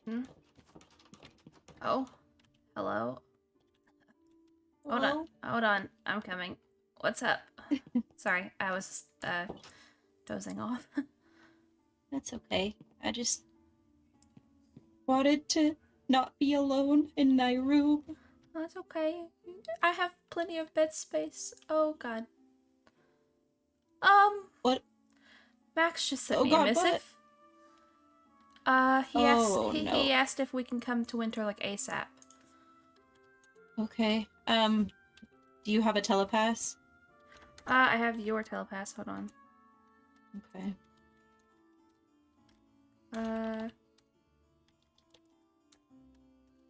Hmm? Oh, hello. Hello? Hold on. I'm coming. What's up? Sorry, I was dozing off. That's okay. I just wanted to not be alone in my room. That's okay. I have plenty of bed space. Oh God. What? Max just sent Oh me a God, missive. what? He asked if we can come to Winter like ASAP. Okay. Do you have a telepass? I have your telepass. Hold on. Okay.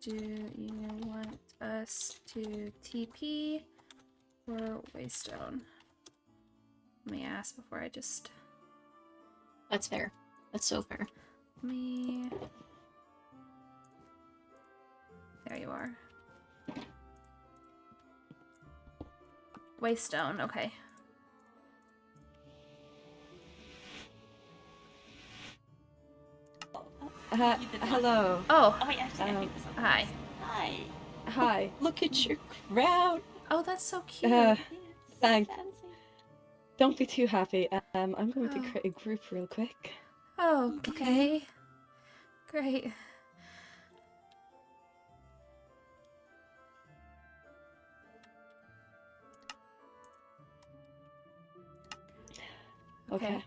Do you want us to TP or Waystone? Let me ask before I just... That's fair. That's so fair. Me... There you are. Waystone, okay. Hello. Oh, Oh, wait, actually, I think this one. hi. Hi. Hi. Look at your crown. Oh, that's so cute. It's Thanks. so fancy. Don't be too happy. I'm going to Oh. create a group real quick. Oh, okay. Great. Okay.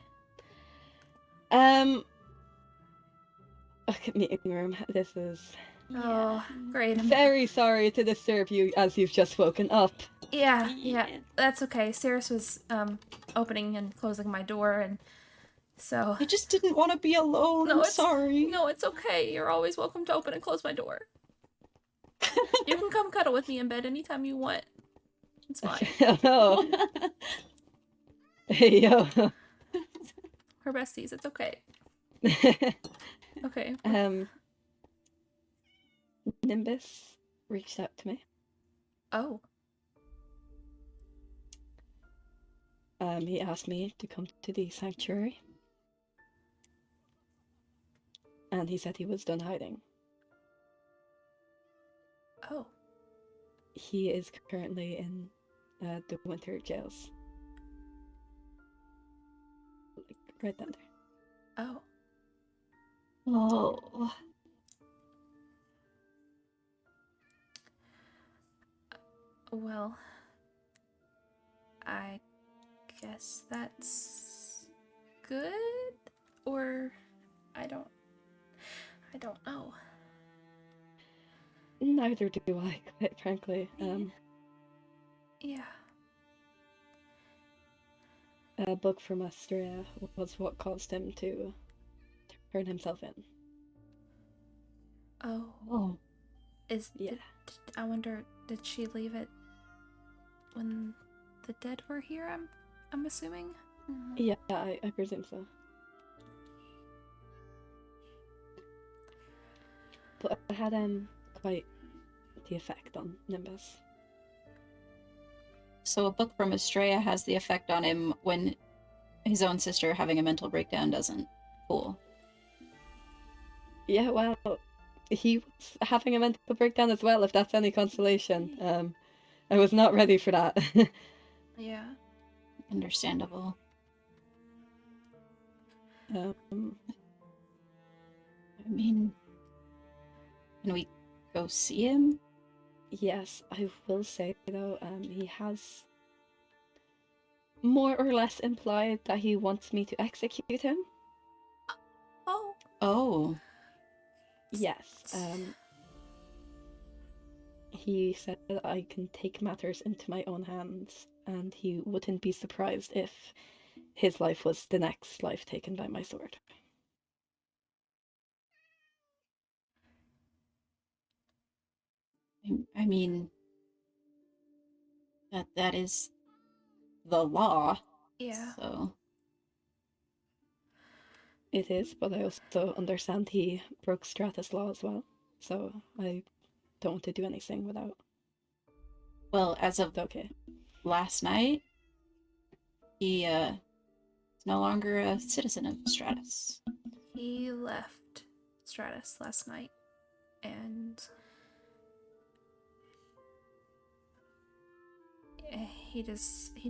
Okay, meeting room. This is... Oh, great. Very sorry to disturb you as you've just woken up. Yeah, that's okay. Cirrus was opening and closing my door, and so... I just didn't want to be alone. I'm sorry. No, it's okay. You're always welcome to open and close my door. You can come cuddle with me in bed anytime you want. It's fine. Oh. Hey, yo. We're besties. It's okay. Okay. Nimbus reached out to me. Oh. He asked me to come to the sanctuary. And he said he was done hiding. Oh. He is currently in the winter jails. Like, right down there. Oh. Oh. Well, I guess that's good, or I don't know. Neither do I, quite frankly. Yeah. A book from Astrea was what caused him to turn himself in. Oh. Yeah. I wonder, did she leave it when the dead were here? I'm assuming. Yeah, I presume so. But it had quite the effect on Nimbus. So a book from Estrella has the effect on him when his own sister having a mental breakdown doesn't. Cool. Yeah, well, he was having a mental breakdown as well, if that's any consolation. I was not ready for that. Yeah. Understandable. I mean, can we go see him? Yes, I will say though, he has more or less implied that he wants me to execute him. Oh. Oh. Yes, he said that I can take matters into my own hands, and he wouldn't be surprised if his life was the next life taken by my sword. I mean, that is the law. Yeah. So It is, but I also understand he broke Stratus law as well, so I don't want to do anything without. well, as of Okay. last night, he is no longer a citizen of Stratus. He left Stratus last night. and he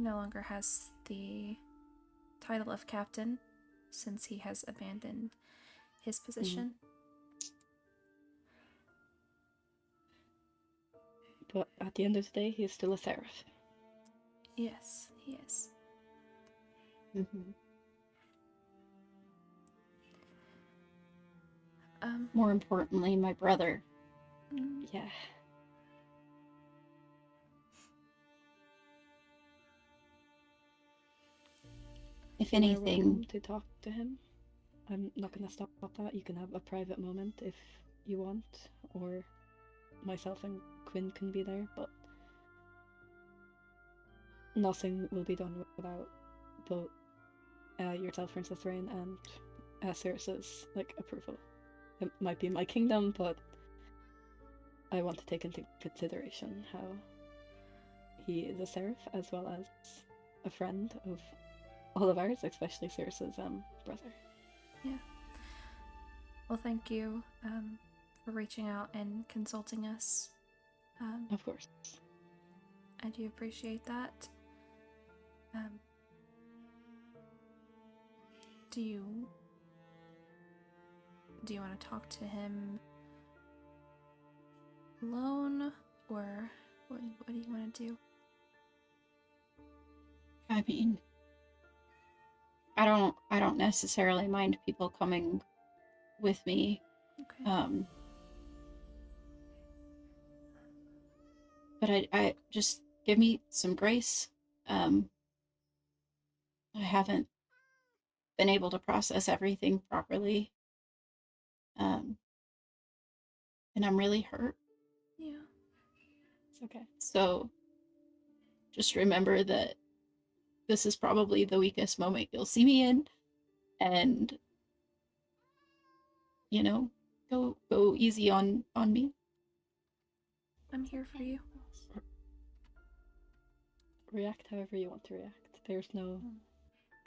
no longer has the title of captain since he has abandoned his position. But at the end of the day, he is still a seraph. Yes, he is. More importantly, my brother. Yeah. If You are anything, welcome to talk to him. I'm not gonna stop that. You can have a private moment if you want, or myself and Quinn can be there, but nothing will be done without both yourself, Princess Rayne, and Cirrus's approval. It might be my kingdom, but I want to take into consideration how he is a seraph as well as a friend of all of ours, especially Cirrus's brother. Yeah. Well, thank you for reaching out and consulting us. Of course. I do appreciate that. Do you want to talk to him alone, or what do you want to do? I mean, I don't necessarily mind people coming with me. Okay. But I just give me some grace. I haven't been able to process everything properly. And I'm really hurt. Yeah. It's okay. So just remember that this is probably the weakest moment you'll see me in, and go easy on me. I'm here for you. React however you want to react. There's no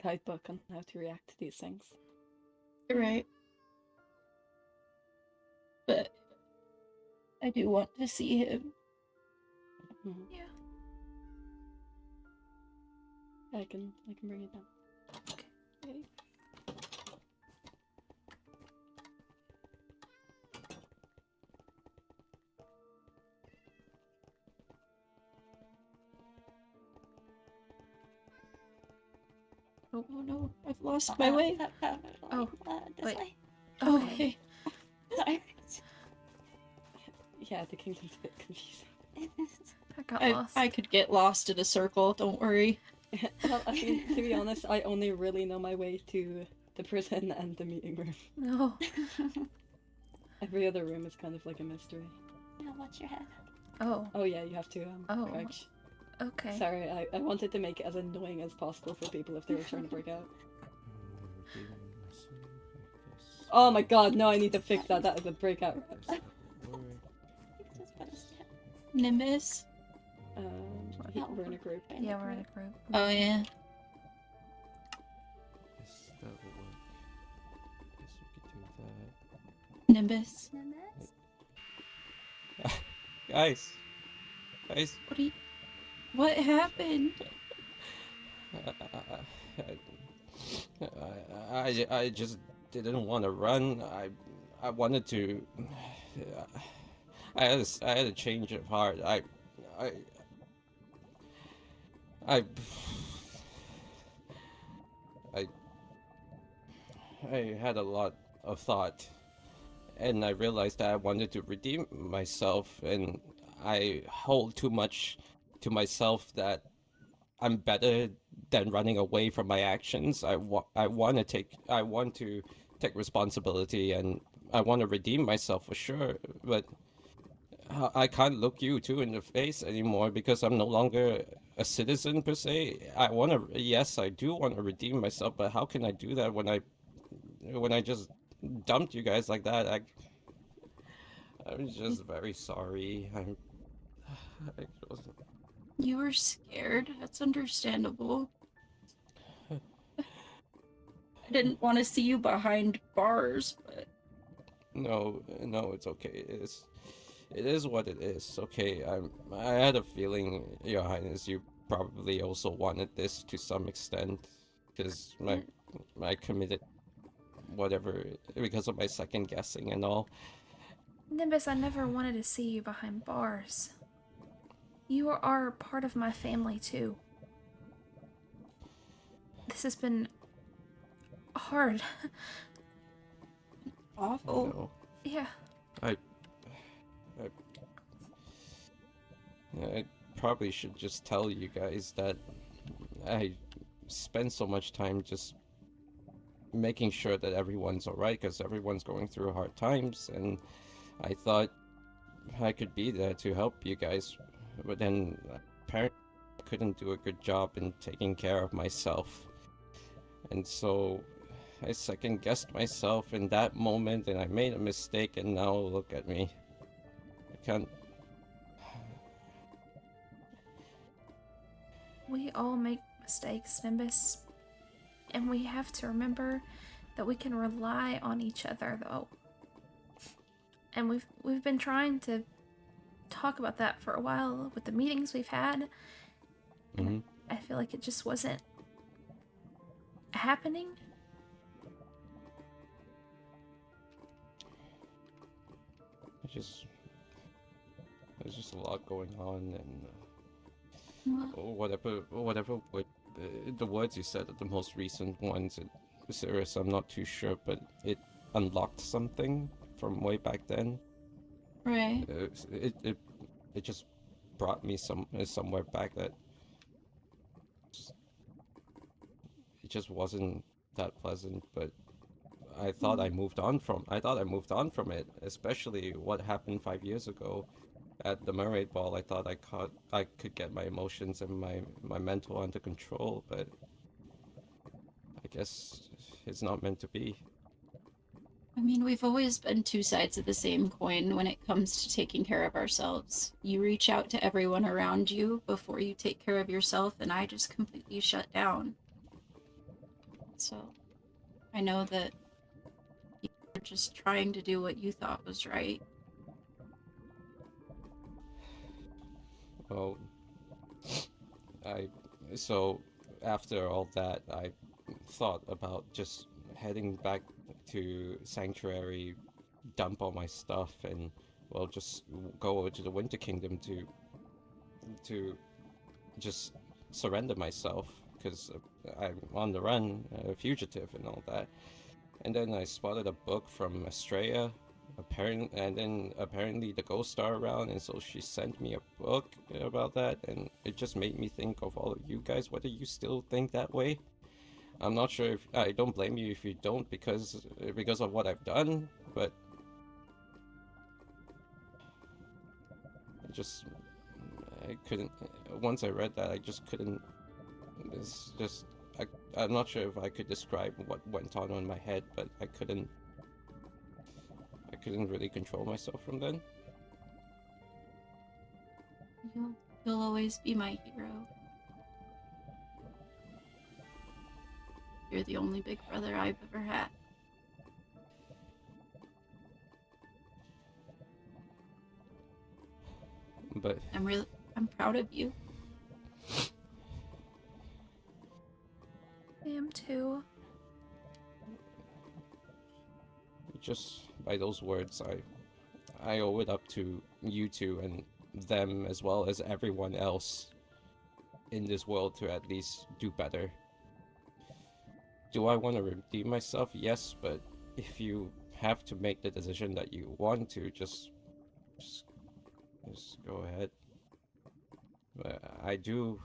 guidebook on how to react to these things. You're right. But I do want to see him. Yeah. I can bring it down. Okay. Oh no, I've lost my way. Oh, this wait. way. Okay. Sorry. Yeah, the kingdom's a bit confusing. I got lost. I could get lost in a circle, don't worry. Well, I mean, to be honest, I only really know my way to the prison and the meeting room. No. Every other room is kind of like a mystery. Now watch your head. Oh. Oh yeah, you have to crouch. Okay. Sorry, I wanted to make it as annoying as possible for people if they were trying to break out. Oh my god, no, I need to fix that. That is a breakout. Nimbus? We're in a group. Yeah, we're in a group. Oh yeah. Yes, that will work. Guess we could do Nimbus? that. Guys! Guys! What happened? I just didn't want to run. I wanted to. I had a change of heart. I had a lot of thought, and I realized that I wanted to redeem myself, and I hold too much to myself that I'm better than running away from my actions. I want to take responsibility, and I want to redeem myself for sure, but I can't look you two in the face anymore because I'm no longer a citizen per se. Yes, I do want to redeem myself, but how can I do that when I just dumped you guys like that? I'm just very sorry. I just... You were scared. That's understandable. I didn't want to see you behind bars, but No, no, it's okay. It is what it is. Okay, I had a feeling, Your Highness, you probably also wanted this to some extent, because I committed whatever because of my second guessing and all. Nimbus, I never wanted to see you behind bars. You are part of my family, too. This has been hard. Awful. No, Yeah. I probably should just tell you guys that I spend so much time just making sure that everyone's alright, because everyone's going through hard times, and I thought I could be there to help you guys, but then apparently I couldn't do a good job in taking care of myself. And so I second guessed myself in that moment, and I made a mistake, and now look at me. I can't. We all make mistakes, Nimbus. And we have to remember that we can rely on each other, though. And we've been trying to talk about that for a while with the meetings we've had. And I feel like it just wasn't happening. There's just a lot going on, and Well, whatever the words you said are the most recent ones. Cirrus, I'm not too sure, but it unlocked something from way back then. right. It just brought me somewhere back that it just wasn't that pleasant. But I thought I moved on from it, especially what happened 5 years ago at the Mermaid Ball. I thought I could get my emotions and my mental under control, but I guess it's not meant to be. I mean, we've always been two sides of the same coin when it comes to taking care of ourselves. You reach out to everyone around you before you take care of yourself, and I just completely shut down. So, I know that you were just trying to do what you thought was right. Well, so after all that, I thought about just heading back to Sanctuary, dump all my stuff, and well, just go over to the Winter Kingdom to just surrender myself, because I'm on the run, a fugitive and all that. And then I spotted a book from Estrella, apparently the ghost star around, and so she sent me a book about that, and it just made me think of all of you guys, whether you still think that way. I'm not sure if I don't blame you if you don't, because of what I've done, but I couldn't. Once I read that, I just couldn't. It's just I'm not sure if I could describe what went on in my head, but I couldn't really control myself from then. You'll always be my hero. You're the only big brother I've ever had. But I'm proud of you. I am too. just by those words, I owe it up to you two and them, as well as everyone else in this world, to at least do better. Do I want to redeem myself? Yes, but if you have to make the decision that you want to, just go ahead. But I do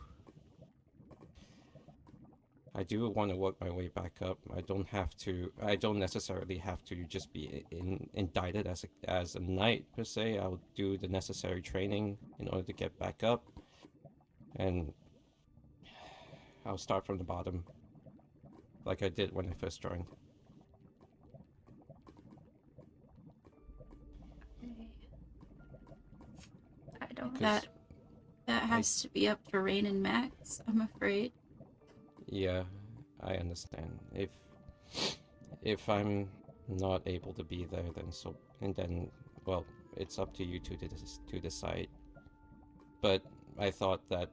want to work my way back up. I don't necessarily have to just be indicted as a knight per se. I'll do the necessary training in order to get back up, and I'll start from the bottom, like I did when I first joined. I don't. That has to be up to Rayne and Max, I'm afraid. Yeah, I understand. If I'm not able to be there, then well, it's up to you to decide. But I thought that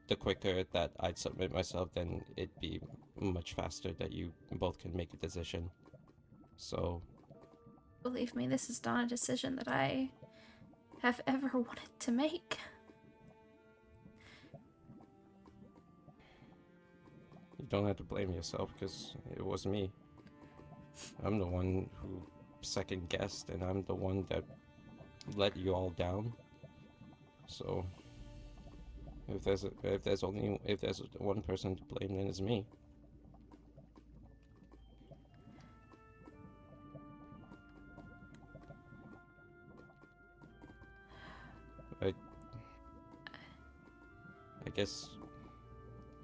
the quicker that I'd submit myself, then it'd be much faster that you both can make a decision. So Believe me, this is not a decision that I have ever wanted to make. you don't have to blame yourself, because it was me. I'm the one who second guessed, and I'm the one that let you all down. So if there's one person to blame, then it's me. I guess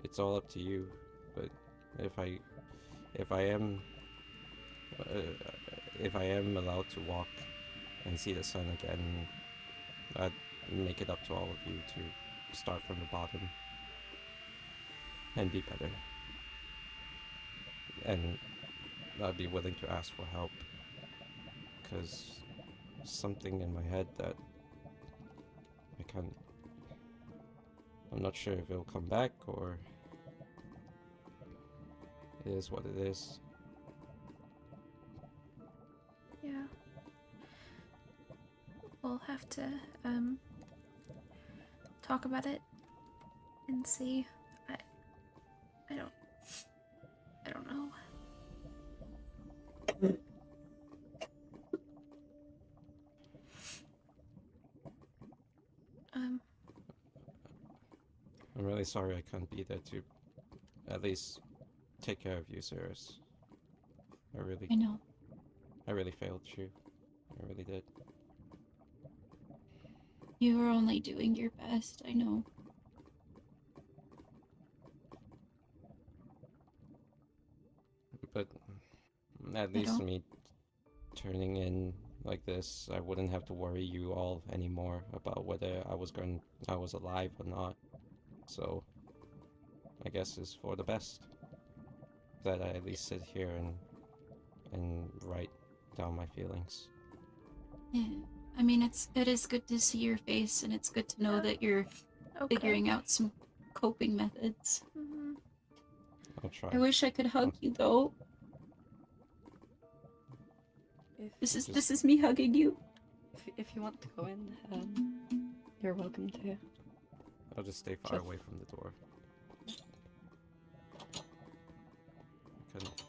it's all up to you, but if I am allowed to walk and see the sun again, I'd make it up to all of you to start from the bottom and be better. And I'd be willing to ask for help, because something in my head that I'm not sure if it'll come back, or it is what it is. Yeah. We'll have to talk about it and see. I don't know. I'm really sorry I couldn't be there to at least take care of you, Cirrus. I know. I really failed you. I really did. You were only doing your best, I know. But at least me turning in like this, I wouldn't have to worry you all anymore about whether I was alive or not. So I guess it's for the best that I at least sit here and write down my feelings. Yeah. I mean, it is good to see your face, and it's good to know that you're figuring out some coping methods. Mm-hmm. I'll try. I wish I could hug you, though. This is me hugging you. If you want to go in, you're welcome to. I'll just stay far away from the door. Couldn't.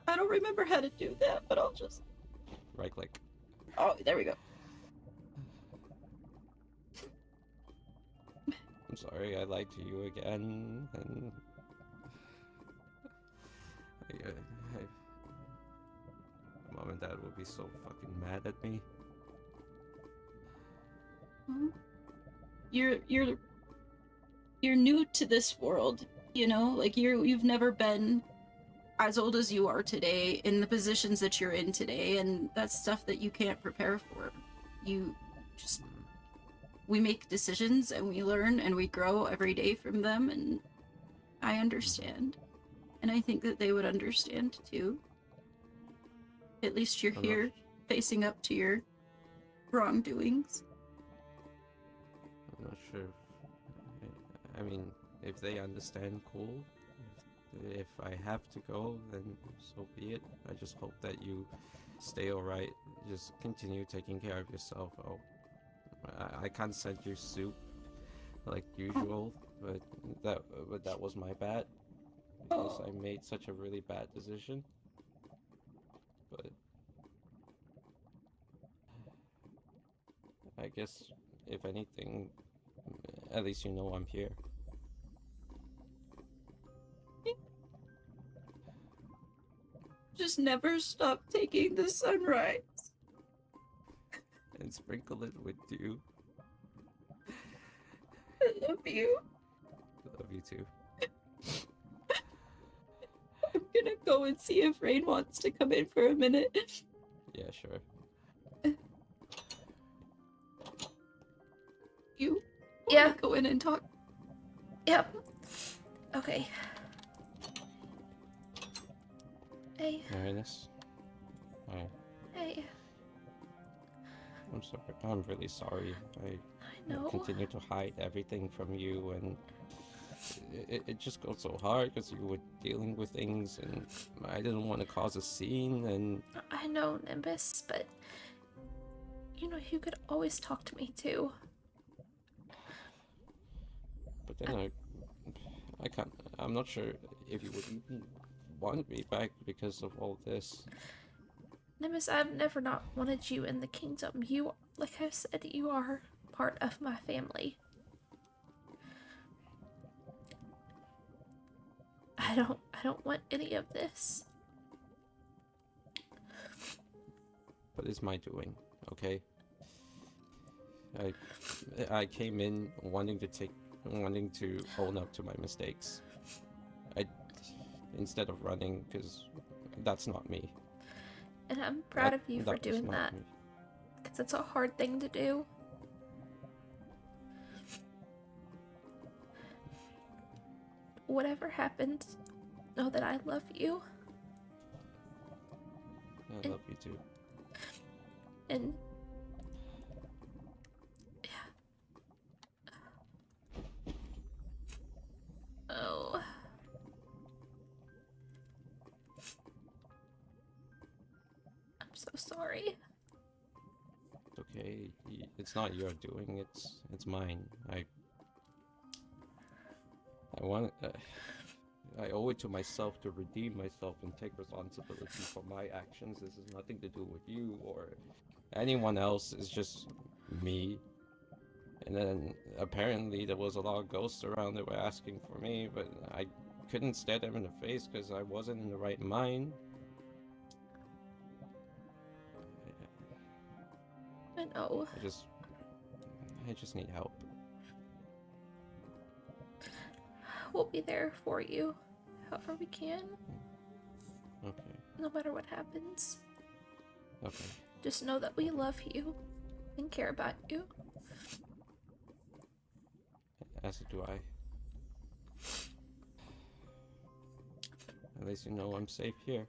I don't remember how to do that, but I'll just... Right click. Oh, there we go. I'm sorry I lied to you again, and Mom and Dad will be so fucking mad at me. You're new to this world, you know? Like, you've never been as old as you are today, in the positions that you're in today, and that's stuff that you can't prepare for. We make decisions, and we learn, and we grow every day from them, and I understand. And I think that they would understand, too. At least you're here, facing up to your wrongdoings. I'm not sure I mean, if they understand, cool. If I have to go, then so be it. I just hope that you stay alright. Just continue taking care of yourself. Oh, I can't send you soup like usual, but that was my bad, because I made such a really bad decision. But I guess if anything, at least you know I'm here. Just never stop taking the sunrise. And sprinkle it with dew. I love you. Love you too. I'm gonna go and see if Rayne wants to come in for a minute. Yeah, sure. You Yeah. wanna go in and talk? Yep. Okay. Hey, Marinus. Hi. hey. I'm sorry. I'm really sorry. I I know. continue to hide everything from you, and it just got so hard because you were dealing with things, and I didn't want to cause a scene, and I know, Nimbus, but you know, you could always talk to me too. but then I can't. I'm not sure if you would even want me back because of all this. Nimbus, I've never not wanted you in the kingdom. You, like I've said, you are part of my family. I don't want any of this. But it's my doing, okay? I came in wanting to own up to my mistakes. Instead of running, because that's not me. And I'm proud of you for was doing not that. me. Because it's a hard thing to do. Whatever happens, know that I love you. I love you too. And oh, I'm so sorry. It's okay. It's not your doing. It's mine. I want. I owe it to myself to redeem myself and take responsibility for my actions. This has nothing to do with you or anyone else. It's just me. And then apparently there was a lot of ghosts around that were asking for me, but I couldn't stare them in the face because I wasn't in the right mind. I know. I just need help. We'll be there for you, however we can, Okay. no matter what happens. Okay. Just know that we love you and care about you. As do I. At least you know I'm safe here.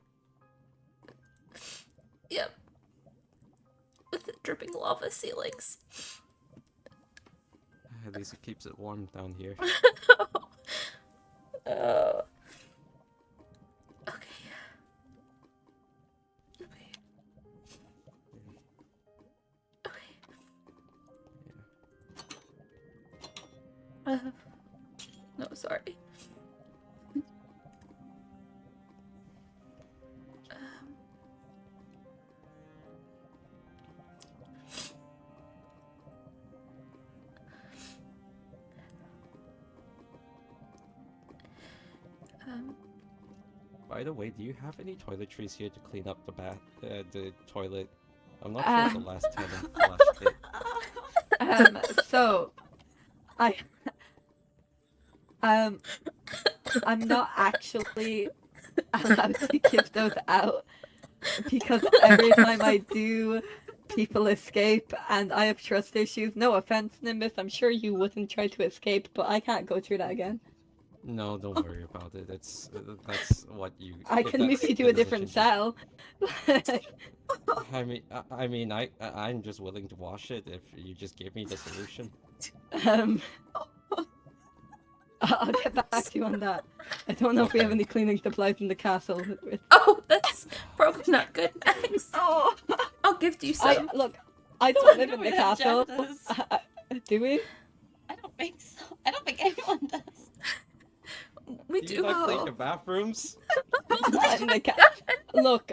Yep. With the dripping lava ceilings. At least it keeps it warm down here. Okay. No, sorry. By the way, do you have any toiletries here to clean up the toilet? I'm not sure if the last tenant flushed it. So, I'm not actually allowed to give those out because every time I do, people escape and I have trust issues. No offense, Nimbus, I'm sure you wouldn't try to escape, but I can't go through that again. No, don't worry about it. That's what you. I if can that's move you to the a different decision cell. I'm just willing to wash it if you just give me the solution. I'll get back to you on that. I don't know if we have any cleaning supplies in the castle. Oh, that's probably not good, Max. Oh, I'll gift you some. Look, I don't live in we the have castle. janitors. Do we? I don't think so. I don't think anyone does. We Do do. you not clean the bathrooms? Not in the Look,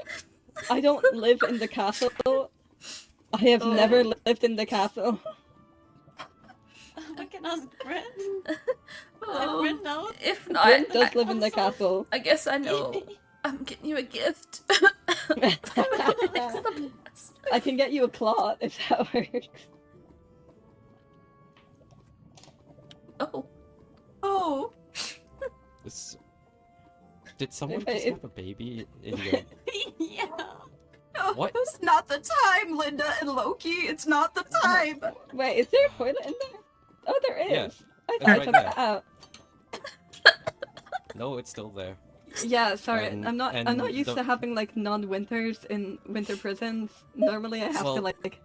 I don't live in the castle. I have never lived in the castle. We can ask Bryn. Oh, Bryn knows. if not, Bryn does live in the castle. I guess I know. I'm getting you a gift. I can get you a cloth if that works. Oh, Oh. Did someone If I- just have a baby in your... Yeah. What? It's not the time, Linda and Loki. It's not the time. Wait, is there a toilet in there? Oh, there is. Yeah, I it's thought I right took there. that out. No, it's still there. Yeah, sorry, And- I'm not and used the- to having like non-winters in winter prisons. Normally, I have Well- to like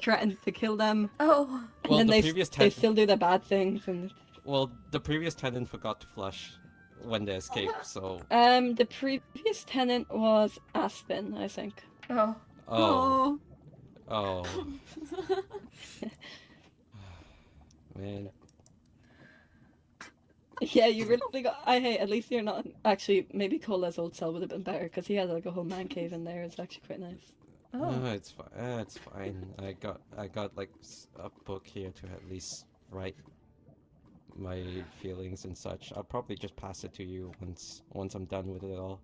threaten to kill them, Oh, and Well, then the they previous they ten- still do the bad things. And Well, the previous tenant forgot to flush when they escaped, so... the previous tenant was Aspen, I think. oh. Oh. Oh. Man. Yeah, you really got. Hey, at least you're not. Actually, maybe Cola's old cell would have been better because he had like a whole man cave in there. It's actually quite nice. Oh. It's fine. It's fine. I got like a book here to at least write my feelings and such. I'll probably just pass it to you once I'm done with it all.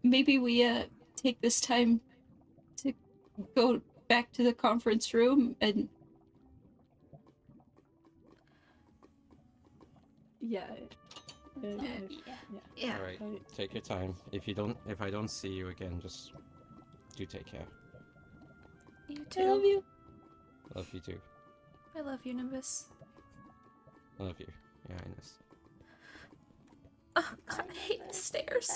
Maybe we take this time to go back to the conference room and Yeah. Yeah. All right. Take your time. If I don't see you again, just do take care. You I love too. you. Love you too. I love you, Nimbus. Love you, Your Highness. Oh god, I hate the stairs.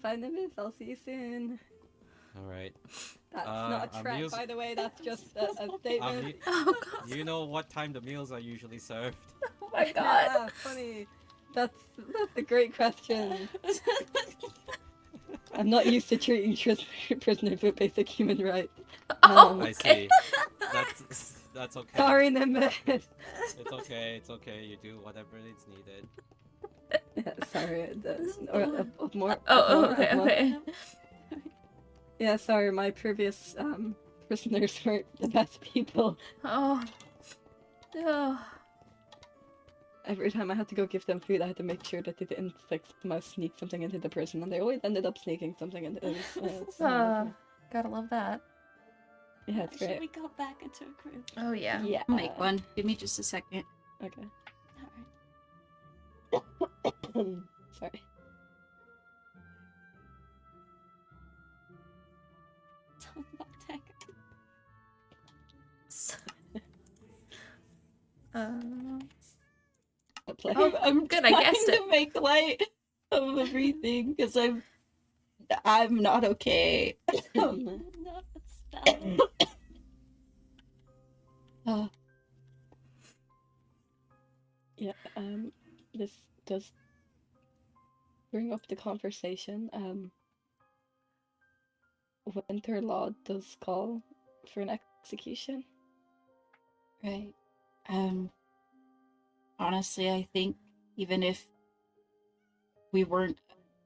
Bye, Nimbus. I'll see you soon. All right. That's not a threat, meals- by the way. That's just a statement. Oh god. You know what time the meals are usually served? Oh my god. Yeah, funny. That's a great question. I'm not used to treating prisoners with basic human rights. Oh, I okay. see. That's okay. Sorry, Nimbus. It's okay. It's okay. You do whatever is needed. Yeah, sorry. More. Oh, more, okay, more. okay. Yeah, sorry. My previous prisoners weren't the best people. Oh. Oh. Every time I had to go give them food, I had to make sure that they didn't like somehow sneak something into the prison, and they always ended up sneaking something into it. Gotta love that. Yeah, it's Should great. we go back into a group? Oh yeah. Yeah. I'll make one. Give me just a second. Okay. Alright. Sorry. Talk about tech. I'll play. Oh, I'm good, I guessed trying it. to make light of everything because I'm not okay. No, it's valid. Yeah, this does bring up the conversation. Winter law does call for an execution. Right. Honestly, I think even if we weren't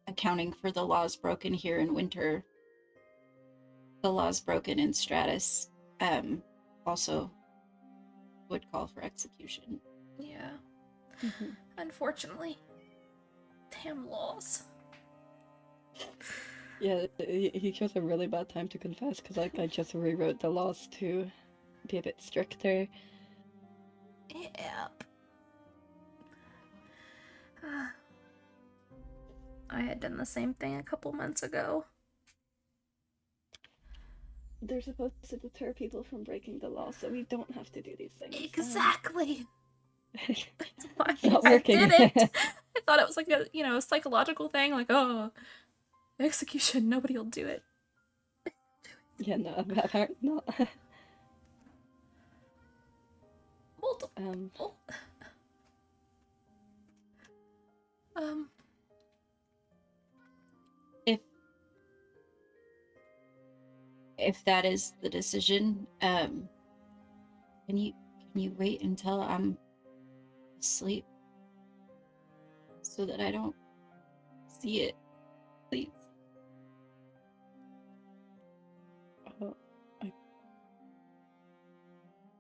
accounting for the laws broken here in winter, the laws broken in Stratus, also would call for execution. Yeah. Unfortunately. Damn laws. Yeah, he chose a really bad time to confess because I just rewrote the laws to be a bit stricter. Yep. I had done the same thing a couple months ago. They're supposed to deter people from breaking the law, so we don't have to do these things. Exactly. That's why Not I working. did it. I thought it was like a, a psychological thing, like, oh, execution, nobody will do it. Yeah, no, apparently not. Multiple. If that is the decision, can you wait until I'm asleep so that I don't see it, please?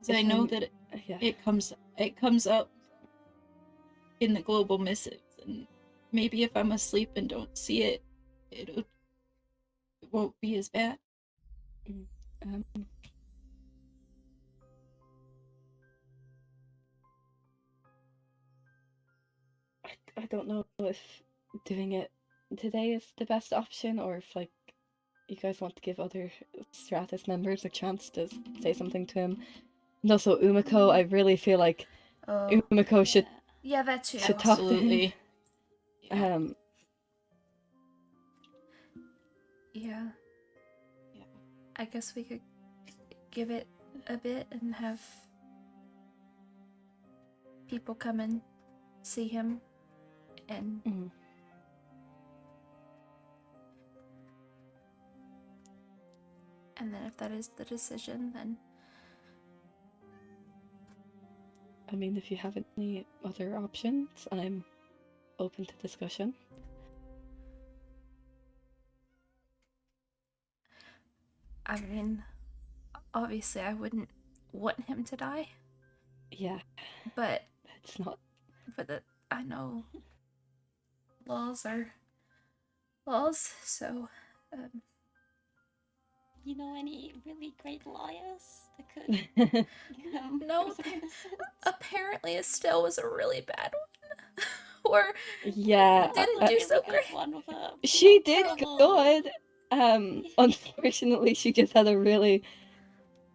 So I know that Yeah. it comes up in the global missives, and maybe if I'm asleep and don't see it, it won't be as bad. Um, I don't know if doing it today is the best option, or if like you guys want to give other Stratus members a chance to say something to him. And also Umiko, I really feel like Oh, Umiko should Yeah, that too. To talk to him. Absolutely. Yeah. Yeah. Yeah. I guess we could give it a bit and have people come and see him, and Mhm. and then if that is the decision, then I mean, if you have any other options, I'm open to discussion. I mean, obviously I wouldn't want him to die, Yeah, but it's not. I know laws are laws, so You know any really great lawyers that could No, prevent innocence? apparently Estelle was a really bad one. Or Yeah, didn't A do really so good great. one with a she did terrible- good. Unfortunately, she just had a really,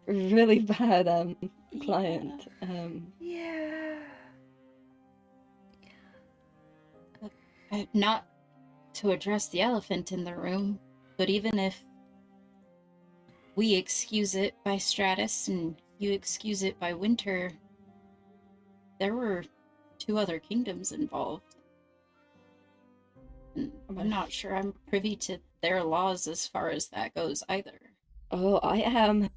really bad Yeah. client. Yeah. Not to address the elephant in the room, but even if we excuse it by Stratus and you excuse it by Winter, there were 2 other kingdoms involved. And I'm not sure I'm privy to their laws as far as that goes either. Oh, I am.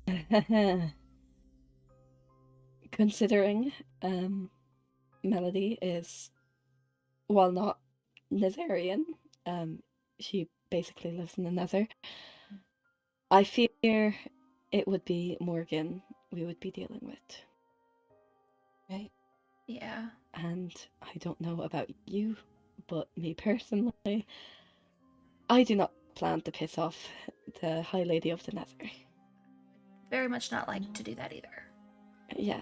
Considering Melody is, while not Nazarian, she basically lives in the Nether. I fear it would be Morgan we would be dealing with. Right? Yeah. And I don't know about you, but me personally, I do not plan to piss off the High Lady of the Nether. Very much not like to do that either. Yeah.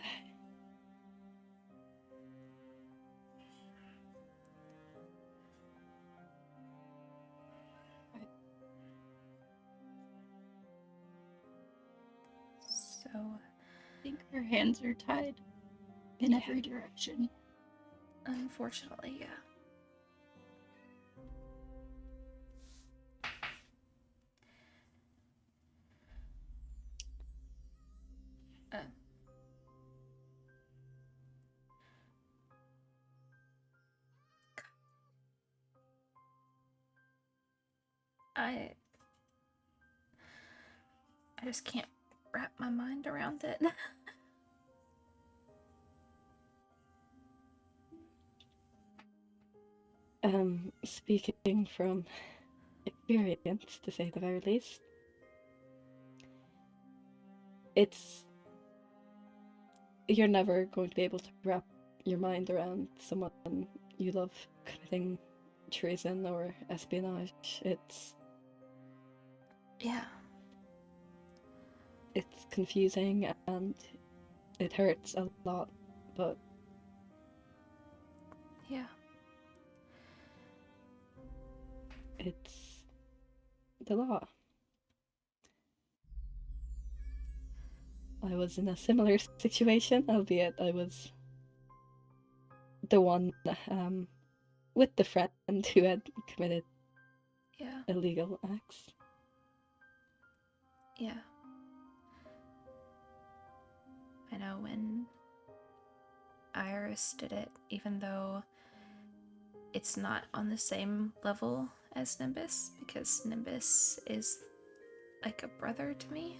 So I think her hands are tied in Yeah. every direction. unfortunately, yeah. I just can't wrap my mind around it. Speaking from experience, to say the very least, you're never going to be able to wrap your mind around someone you love committing treason or espionage. Yeah. It's confusing and it hurts a lot, but Yeah. it's the law. I was in a similar situation, albeit I was the one with the friend who had committed Yeah. illegal acts. Yeah. I know when Iris did it, even though it's not on the same level as Nimbus, because Nimbus is like a brother to me.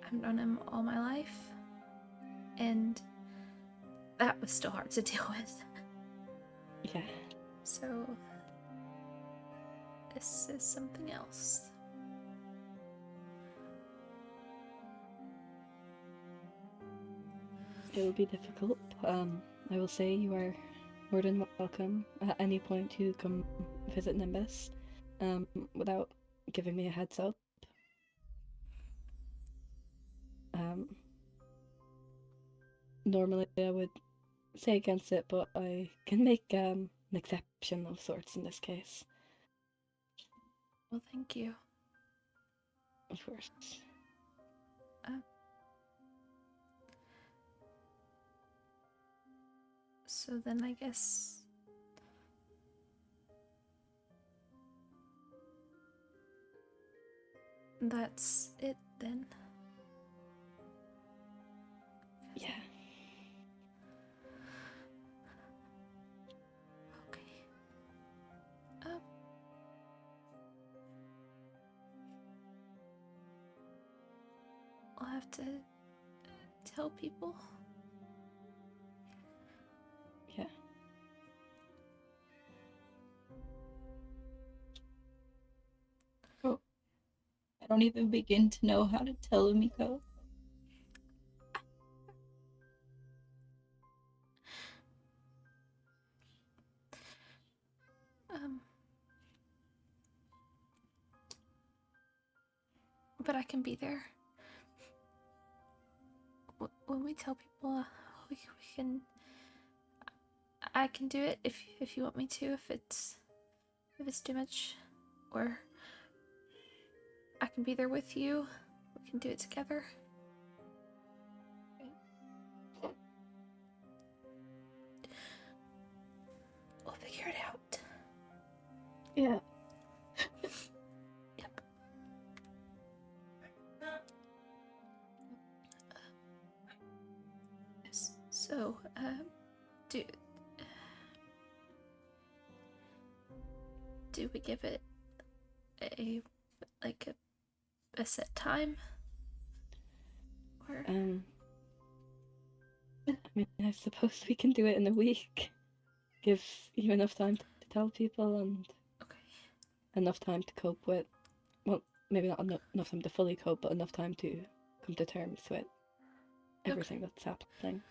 I've known him all my life, and that was still hard to deal with. Yeah. So this is something else. It will be difficult. I will say you are more than welcome at any point to come visit Nimbus, without giving me a heads up. Normally I would say against it, but I can make an exception of sorts in this case. Well, thank you. Of course. So then I guess that's it then. Yeah. Okay. I'll have to tell people. Yeah. Oh, I don't even begin to know how to tell Miko. But I can be there. When we tell people, we can. I can do it if you want me to. If it's too much, or I can be there with you. We can do it together. We'll figure it out. Yeah. Yep. So, do we give it a set time? Or I mean, I suppose we can do it in a week. Give you enough time to tell people and okay. enough time to cope with. Well, maybe not enough time to fully cope, but enough time to come to terms with everything that's happening.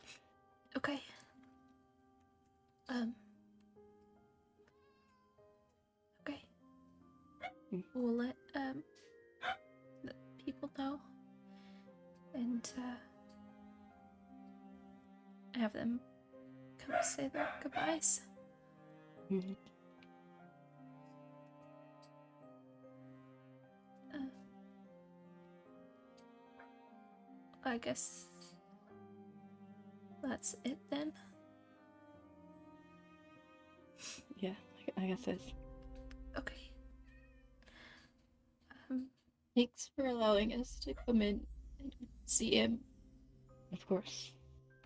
Okay. Okay. We'll let the people know and have them come say their goodbyes. Mm-hmm. I guess that's it then. Yeah, I guess it's. Okay. Thanks for allowing us to come in and see him. Of course.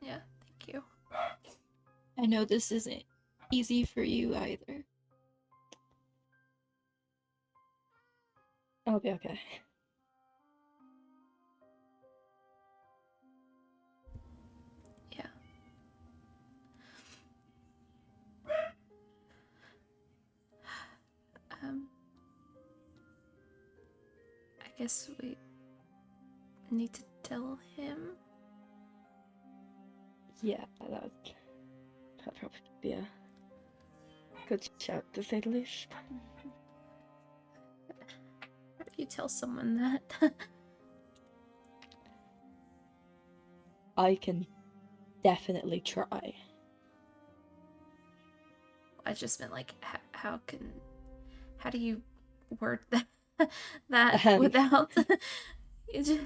Yeah, thank you. I know this isn't easy for you either. I'll be okay. Yeah. I guess we need to tell him. Yeah, that'd probably be a good shout, to say the least. How do you tell someone that? I can definitely try. I just meant like, how do you word that without? You just...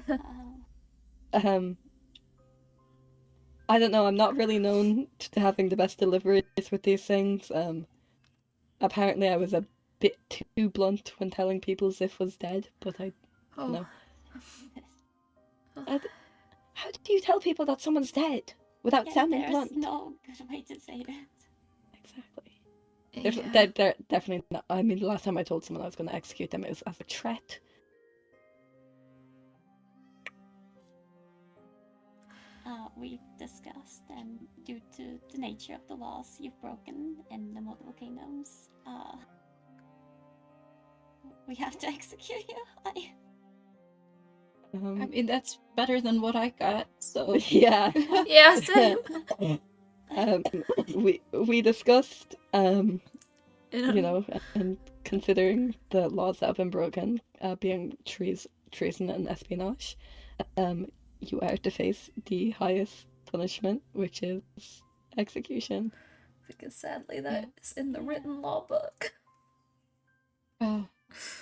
I don't know. I'm not really known to having the best deliveries with these things. Apparently I was a bit too blunt when telling people Ziff was dead, but I don't know. How do you tell people that someone's dead without sounding blunt? There's no good way to say that. Exactly. Yeah. They're definitely not. I mean, the last time I told someone I was going to execute them, it was as a threat. We discussed, and due to the nature of the laws you've broken in the multiple kingdoms, we have to execute you. I mean, that's better than what I got, so... Yeah. Yeah, same. We discussed, You you know, and considering the laws that have been broken, being treason and espionage, you are to face the highest punishment, which is execution. Because sadly that is in the written law book.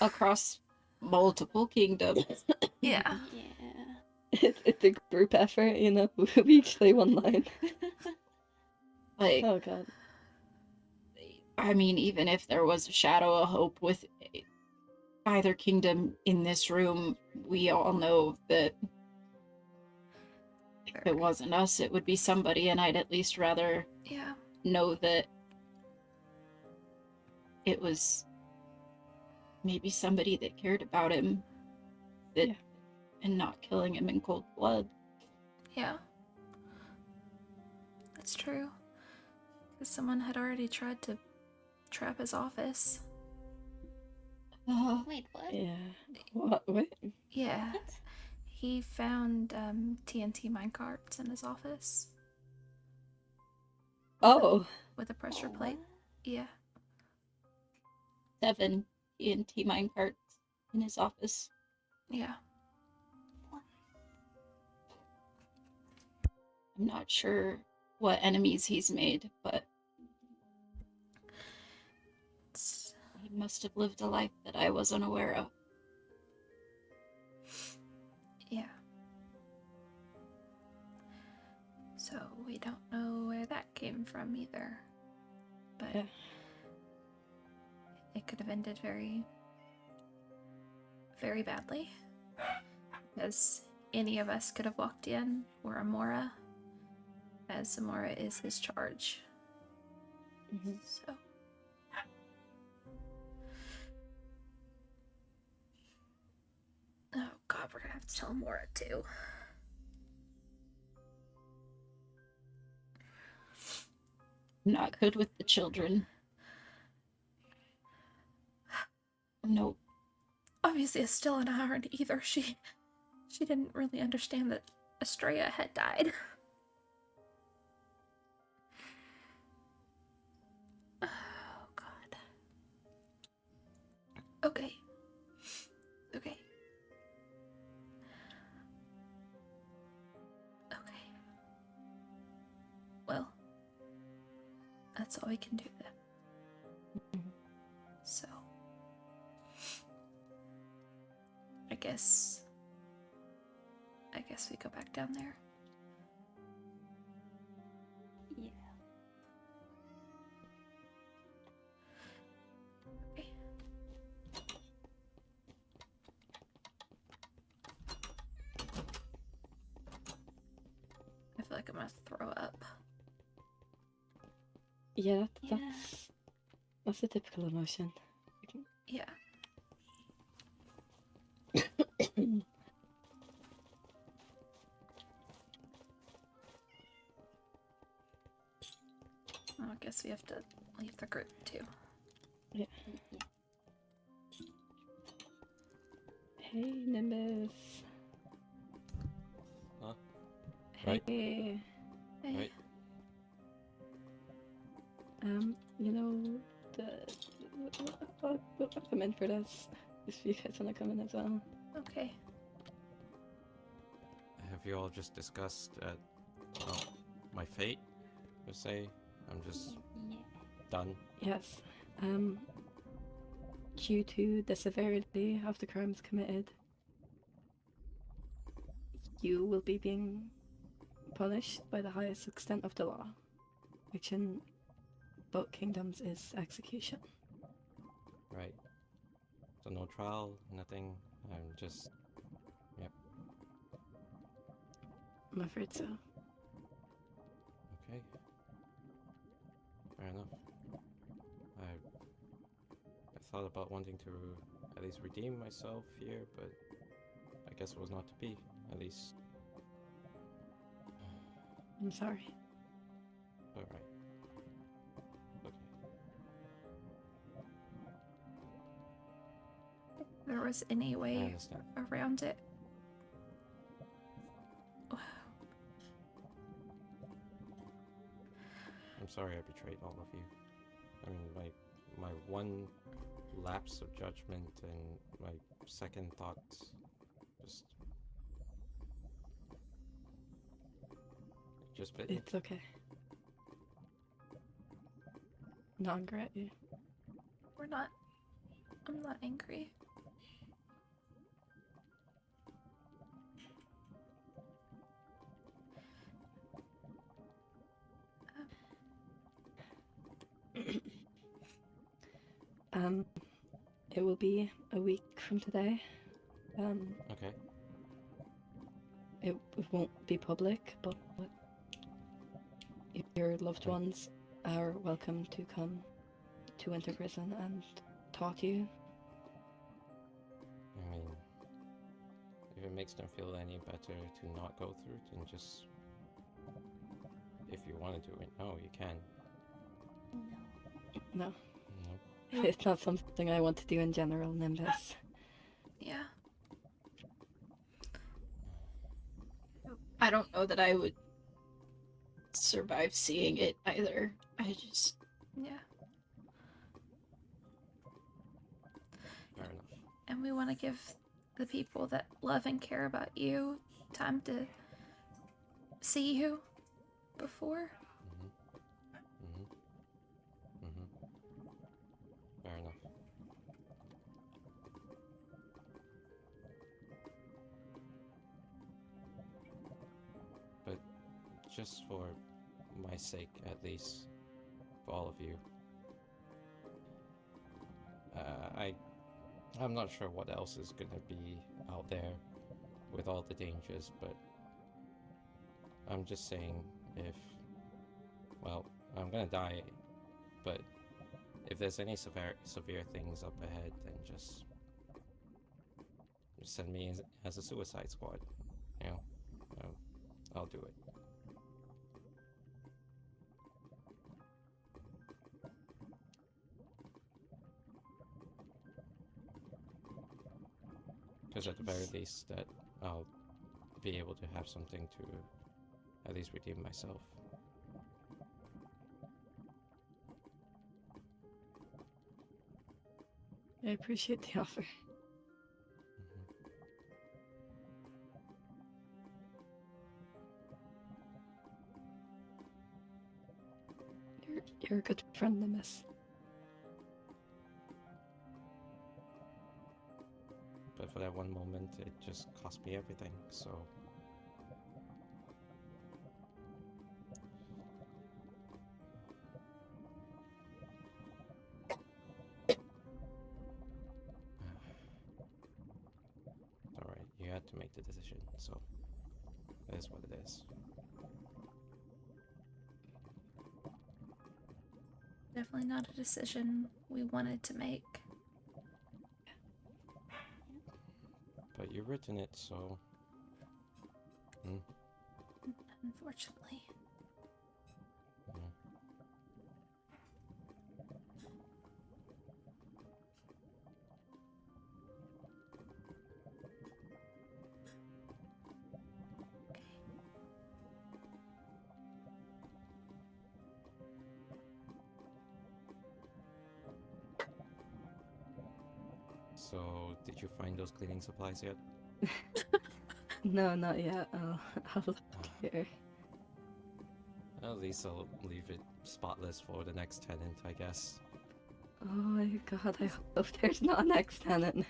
Across multiple kingdoms. Yeah. Yeah. It's a group effort, you know. We each say one line. Like, Oh god. I mean, even if there was a shadow of hope with either kingdom in this room, we all know that if it wasn't us, it would be somebody, and I'd at least rather Yeah. know that it was maybe somebody that cared about him, that Yeah. and not killing him in cold blood. Yeah. That's true. Because someone had already tried to trap his office. Wait, what? Yeah. What? Wait. Yeah. What? He found TNT minecarts in his office Oh. with a pressure Oh, plate. what? Yeah. 7 TNT minecarts in his office. Yeah. I'm not sure what enemies he's made, but It's, he must have lived a life that I wasn't aware of. yeah. So we don't know where that came from either. But Yeah. it could have ended very, very badly. Because any of us could have walked in, or Amora, as Amora is his charge. Mhm. So. Oh god, we're gonna have to tell Amora too. I'm not good with the children. Nope. Obviously, Estelle and I aren't either. She didn't really understand that Estrella had died. Oh god. Okay. Okay. Okay. Well, that's all we can do then. So, I guess we go back down there. Yeah. Okay. I feel like I'm gonna throw up. Yeah, Yeah. that's a typical emotion. Yeah. Well, I guess we have to leave the group too. Yeah. Hey, Nimbus. Huh? Right. Hey. Hey. Right. You know, I'll come in for this. If you guys want to come in as well. Okay. Have you all just discussed well, my fate? Per se, I'm just Yeah. done. Yes. Due to the severity of the crimes committed, you will be being punished by the highest extent of the law, which in both kingdoms is execution. Right. So no trial, nothing. I'm just. Yep. I'm afraid so. Okay. Fair enough. I thought about wanting to at least redeem myself here, but I guess it was not to be. At least. I'm sorry. Alright. Okay. If there was any I way understand. around it. I'm sorry I betrayed all of you. I mean, my one lapse of judgment and my second thoughts just bit me. It's okay. Not angry at you. We're not. I'm not angry. It will be a week from today. Okay. It won't be public, but your loved ones are welcome to come to Winter Prison and talk to you. I mean, if it makes them feel any better to not go through it, then just... If you want to do it, no, you can. No. No, No. it's not something I want to do in general, Nimbus. Yeah. I don't know that I would survive seeing it either. I just... Yeah. Fair enough. And we want to give the people that love and care about you time to see you before. Fair enough. But just for my sake, at least, for all of you, I'm not sure what else is gonna be out there with all the dangers, but I'm just saying, if, well, I'm gonna die, but if there's any severe things up ahead, then just send me as a suicide squad. You know, I'll do it. Because at the very least, that I'll be able to have something to at least redeem myself. I appreciate the offer. You're a good friend, Nimbus. But for that one moment, it just cost me everything, so... Alright, you had to make the decision, so... It is what it is. Definitely not a decision we wanted to make. But you've written it, so... Unfortunately. Yeah. So, did you find those cleaning supplies yet? No, not yet. I'll look here. At least I'll leave it spotless for the next tenant, I guess. Oh my god, I hope there's not an next tenant.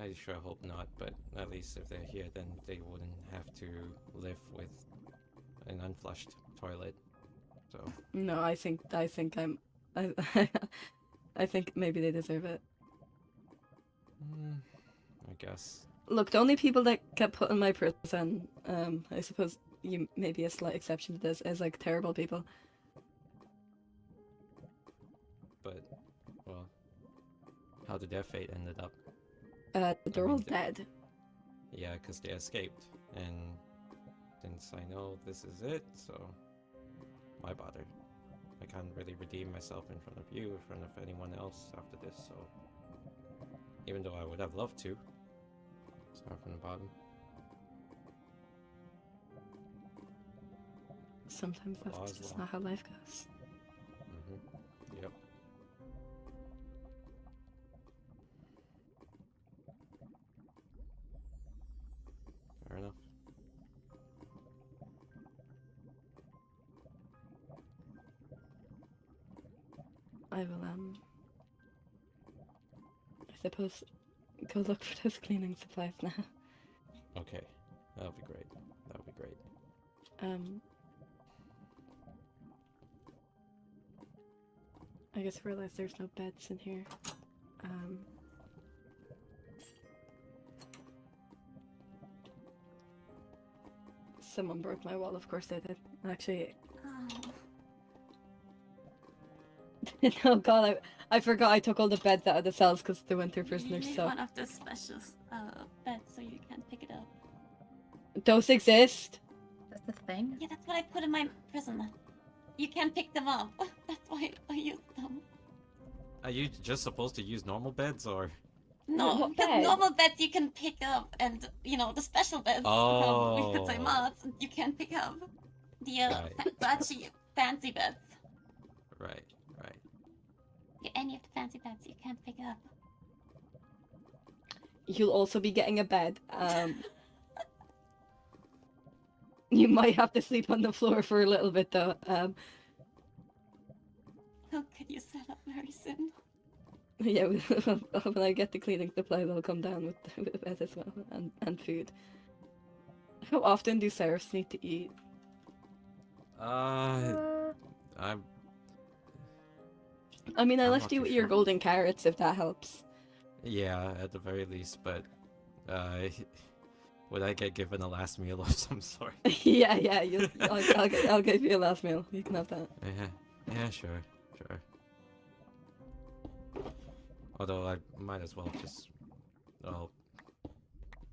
I sure hope not, but at least if they're here, then they wouldn't have to live with an unflushed toilet. So... No, I think I'm... I think maybe they deserve it. I guess. Look, the only people that get put in my prison, I suppose you may be a slight exception to this, is like terrible people. But, well, how did their fate ended up? They're all dead. Yeah, because they escaped, and since I know this is it, so why bother? I can't really redeem myself in front of you, in front of anyone else after this, so even though I would have loved to. Start from the bottom. Sometimes Law that's is just law. not how life goes. Yep. Fair enough. I will, I suppose go look for those cleaning supplies now. Okay, that'll be great. That'll be great. I just realized there's no beds in here. Someone broke my wall, of course they did. Actually, Oh, oh god, I forgot I took all the beds out of the cells because they went through you prisoners, need so... one of the special beds so you can't pick it up. Those exist? That's the thing. Yeah, that's what I put in my prison. You can't pick them up. That's why I used them. Are you just supposed to use normal beds, or? No, What because bed? normal beds you can pick up, and the special beds from we could say Oh. mods you can't pick up. The Right. fancy beds. Right, right. Yeah, any of the fancy beds you can't pick up. You'll also be getting a bed. You might have to sleep on the floor for a little bit, though. Who could you set up very soon? Yeah, when I get the cleaning supplies, I'll come down with the bed as well, and food. How often do seraphs need to eat? I'm. I mean, I I'm left not you too with your sure. golden carrots, if that helps. Yeah, at the very least, but would I get given a last meal of some sort? Yeah, I'll give you a last meal. You can have that. Yeah, sure. Although I might as well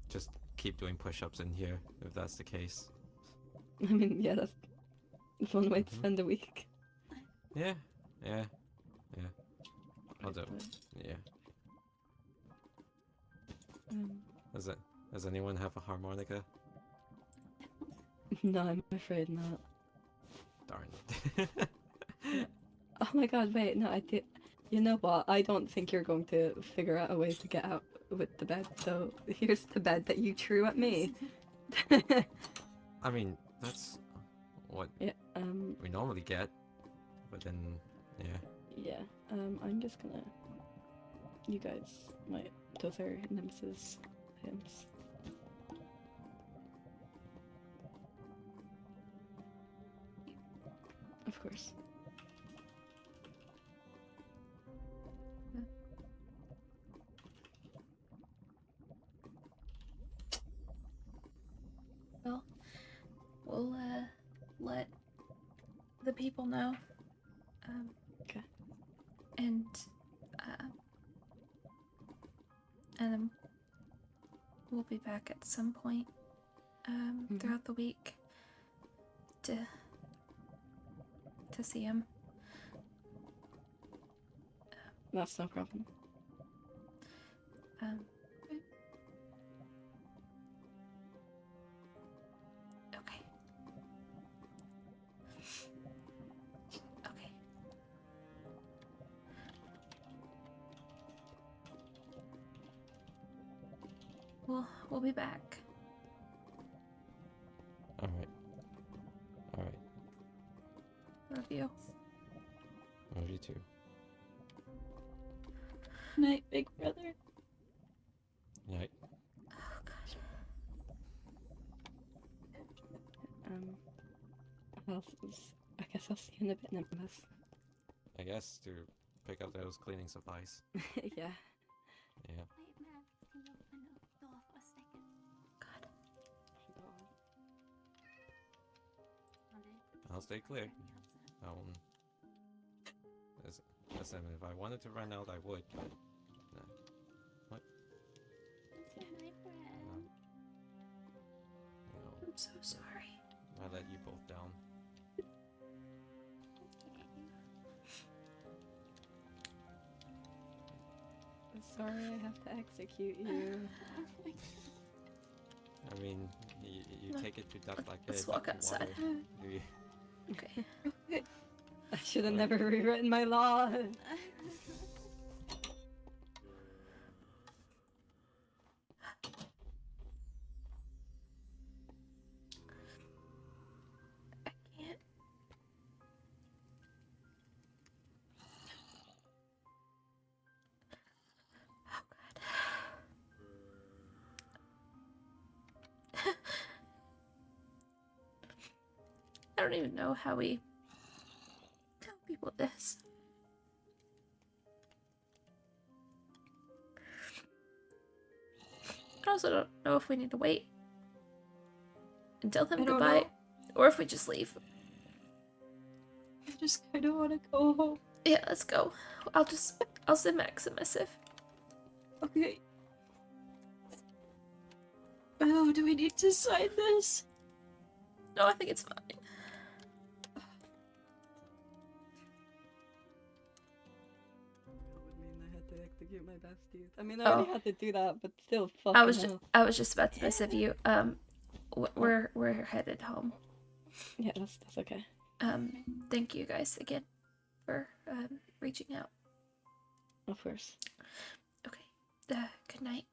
just keep doing push-ups in here if that's the case. I mean, yeah, that's one way to Mhm. spend a week. Yeah. Although, yeah. Um, Does anyone have a harmonica? no, I'm afraid not. Darn. Oh my god, wait, no, I did. You know what? I don't think you're going to figure out a way to get out with the bed, so here's the bed that you threw at me. I mean, that's what Yeah, we normally get, but then, yeah. yeah, I'm just gonna... You guys might... Those are Nimbus's items. Of course. Well, we'll let the people know. Okay. And then we'll be back at some point throughout the week to see him. That's no problem. Okay. Okay. We'll be back. Alright. Love you. Love you too. Night, big brother. Night. Oh god. I guess I'll see you in a bit, Nimbus. I guess to pick up those cleaning supplies. Yeah. Yeah. Wait, man, can you open the door for a second? God. I'll stay clear. Listen, if I wanted to run out, I would, but what? It's my friend. No, I'm so sorry. I let you both down. Sorry, I have to execute you. I mean, you take it to duck like Let's this. walk outside. Okay. I should have never rewritten my law. I can't. Oh god. I don't even know how we tell people this. I also don't know if we need to wait and tell them I don't goodbye, know. or if we just leave. I just kind of want to go home. Yeah, let's go. I'll send Max a missive. Okay. Oh, do we need to sign this? No, I think it's fine. That would mean I had to execute my besties. I mean, I already had to do that, but still, fucking I was hell. I was just about to missive you. We're headed home. Yeah, that's okay. Thank you guys again for reaching out. Of course. Okay. Good night.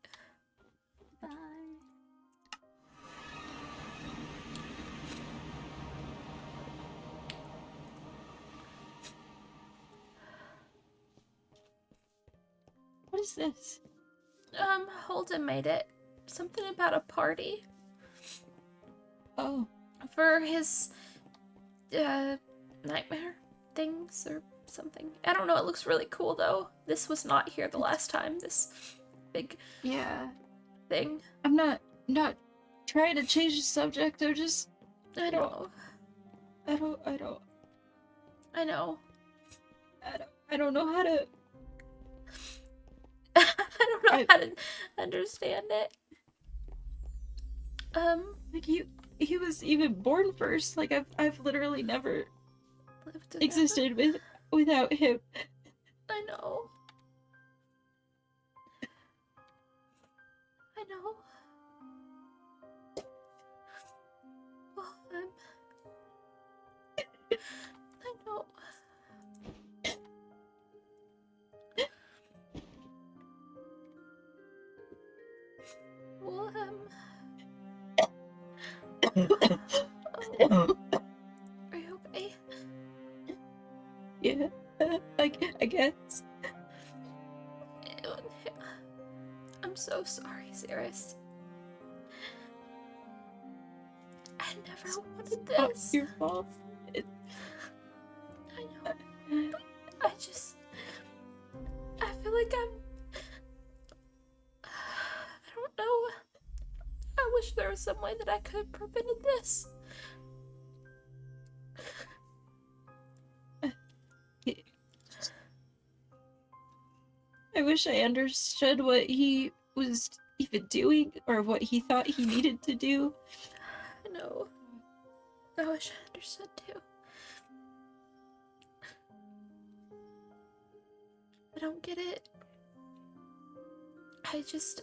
Bye. What is this? Holden made it. Something about a party Oh, for his nightmare things or something. I don't know. It looks really cool though. This was not here the last time. This big yeah. thing. I'm not trying to change the subject. I'm just I know. I don't I know. I don't know how to. I don't know I- how to understand it. Like he was even born first. Like I've literally never Lived without- existed without him. I know. I know. Well, I know. Well, oh, are you okay? Yeah, I guess. I'm so sorry, Cirrus. I never wanted Not this. your fault. I know. But I feel like I don't know. I wish there was some way that I could have prevented this. I wish I understood what he was even doing or what he thought he needed to do. I know. I wish I understood too. I don't get it. I just...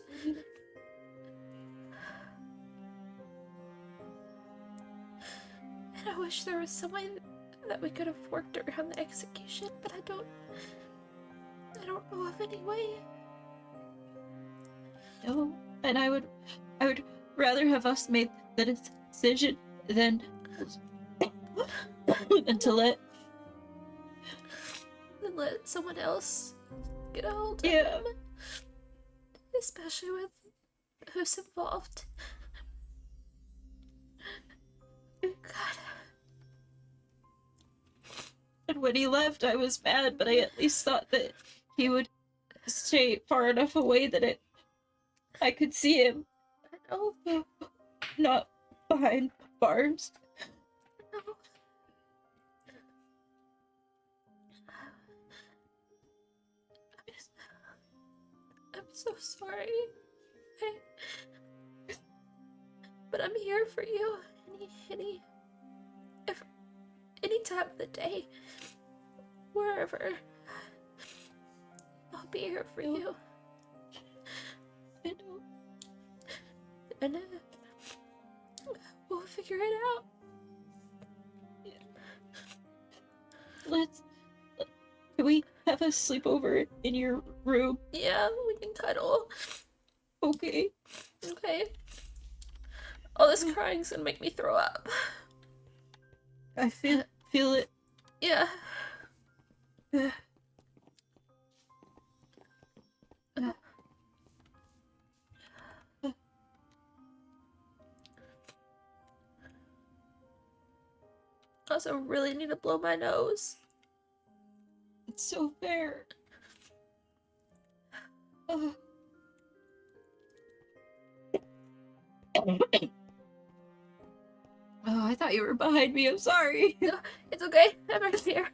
And I wish there was some way that we could have worked around the execution, but I don't know of any way. No, and I would rather have us made the decision than to let And let someone else get a hold of Yeah. him. Especially with who's involved. God. And when he left, I was mad, but I at least thought that he would stay far enough away that I could see him, I know. not behind bars. I know. I'm so sorry. But I'm here for you any time of the day, wherever. I'll be here for you. I know. And we'll figure it out. Can we have a sleepover in your room? Yeah, we can cuddle. Okay. Okay. All this crying's gonna make me throw up. I feel it. Yeah. I also really need to blow my nose. It's so fair. Oh, I thought you were behind me. I'm sorry. No, it's okay. I'm right here.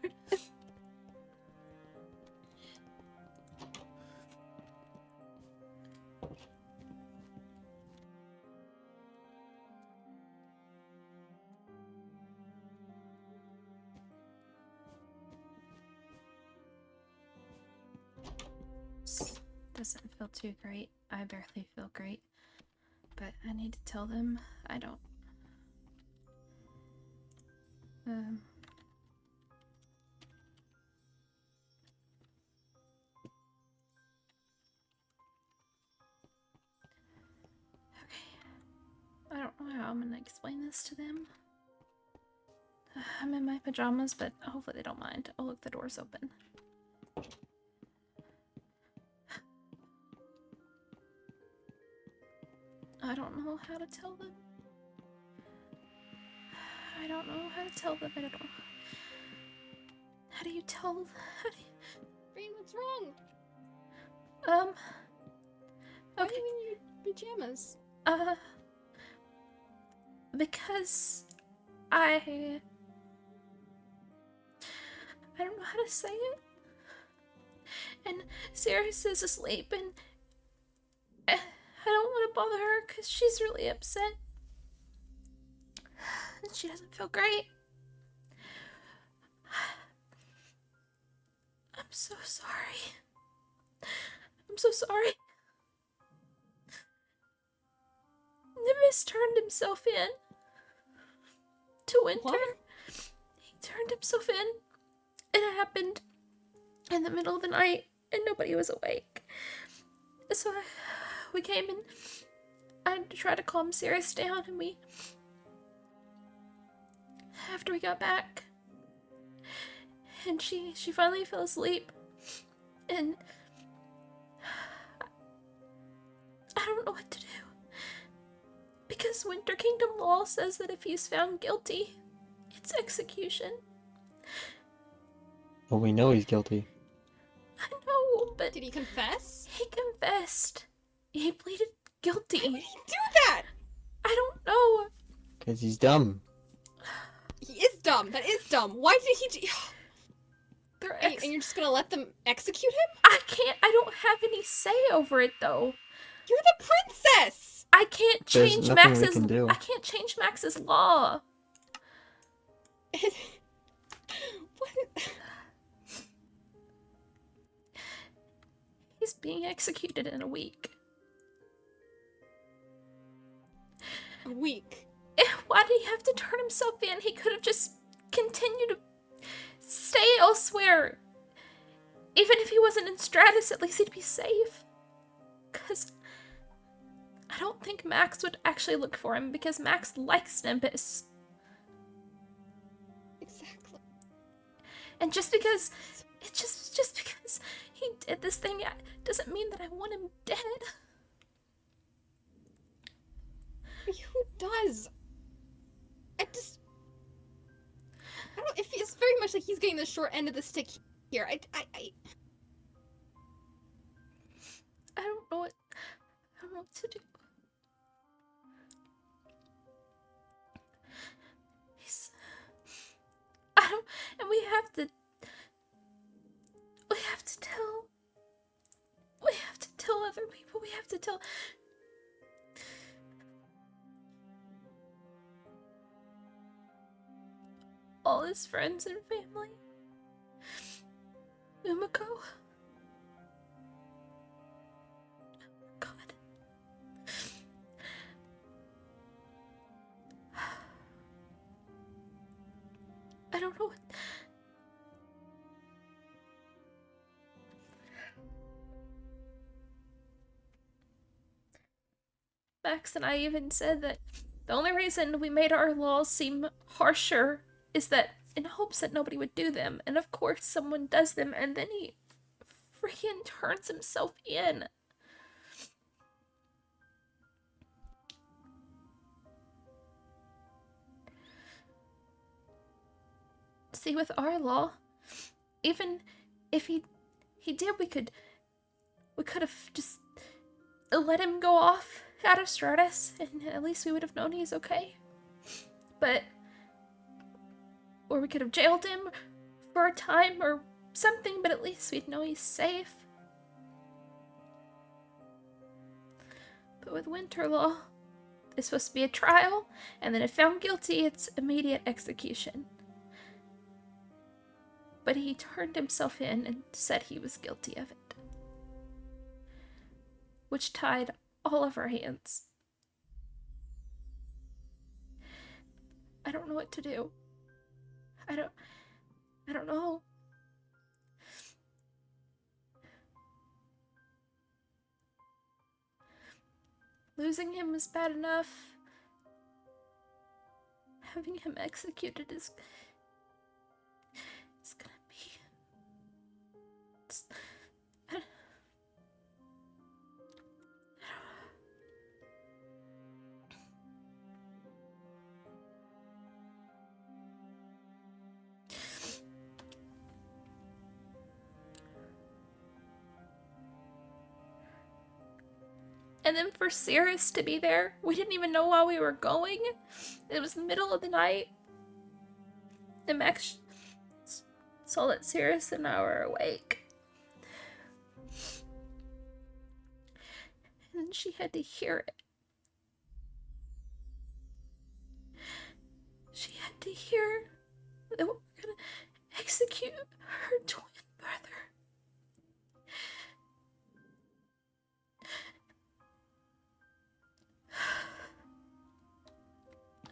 Doesn't feel too great. I barely feel great. But I need to tell them I don't. Okay. I don't know how I'm gonna explain this to them. I'm in my pajamas, but hopefully they don't mind. Oh, look, the door's open. I don't know how to tell them. I don't know how to tell them. I don't know. How do you tell? How do you... Rayne, what's wrong? Okay. Why are you in your pajamas? Because I don't know how to say it. And Cirrus is asleep, and I don't want to bother her because she's really upset. And she doesn't feel great. I'm so sorry. I'm so sorry. Nimbus turned himself in to winter. What? He turned himself in. It happened in the middle of the night and nobody was awake. So we came and I tried to calm Cirrus down, and after we got back and she finally fell asleep, and I don't know what to do. Because Winter Kingdom law says that if he's found guilty, it's execution. Well, we know he's guilty. I know, but Did he confess? he confessed. He pleaded guilty. Why would he do that? I don't know. Because he's dumb. He is dumb. That is dumb. Why did he? They're And you're just gonna let them execute him? I can't. I don't have any say over it though. You're the princess. I can't There's change nothing we Max's. can do. I can't change Max's law. What? He's being executed in a week. A week. Why did he have to turn himself in? He could have just continued to stay elsewhere. Even if he wasn't in Stratus, at least he'd be safe. Because I don't think Max would actually look for him, because Max likes Nimbus. Exactly. And just because just because he did this thing doesn't mean that I want him dead. Who does? I don't. It feels very much like he's getting the short end of the stick here. I don't know what to do. And we have to tell other people. We have to tell all his friends and family. Umiko. God. I don't know what... Max and I even said that the only reason we made our laws seem harsher is that in hopes that nobody would do them. And of course someone does them, and then he freaking turns himself in. See, with our law, even if he did, we could have just let him go off out of Stratus, and at least we would have known he's okay. But, or we could have jailed him for a time or something, but at least we'd know he's safe. But with winter law, it's supposed to be a trial, and then if found guilty, it's immediate execution. But he turned himself in and said he was guilty of it, which tied all of our hands. I don't know what to do. I don't know. Losing him is bad enough. Having him executed is gonna be... And then for Cirrus to be there, we didn't even know why we were going. It was the middle of the night. And Max saw that Cirrus and I were awake. And then she had to hear it. She had to hear that we were gonna execute her twin brother.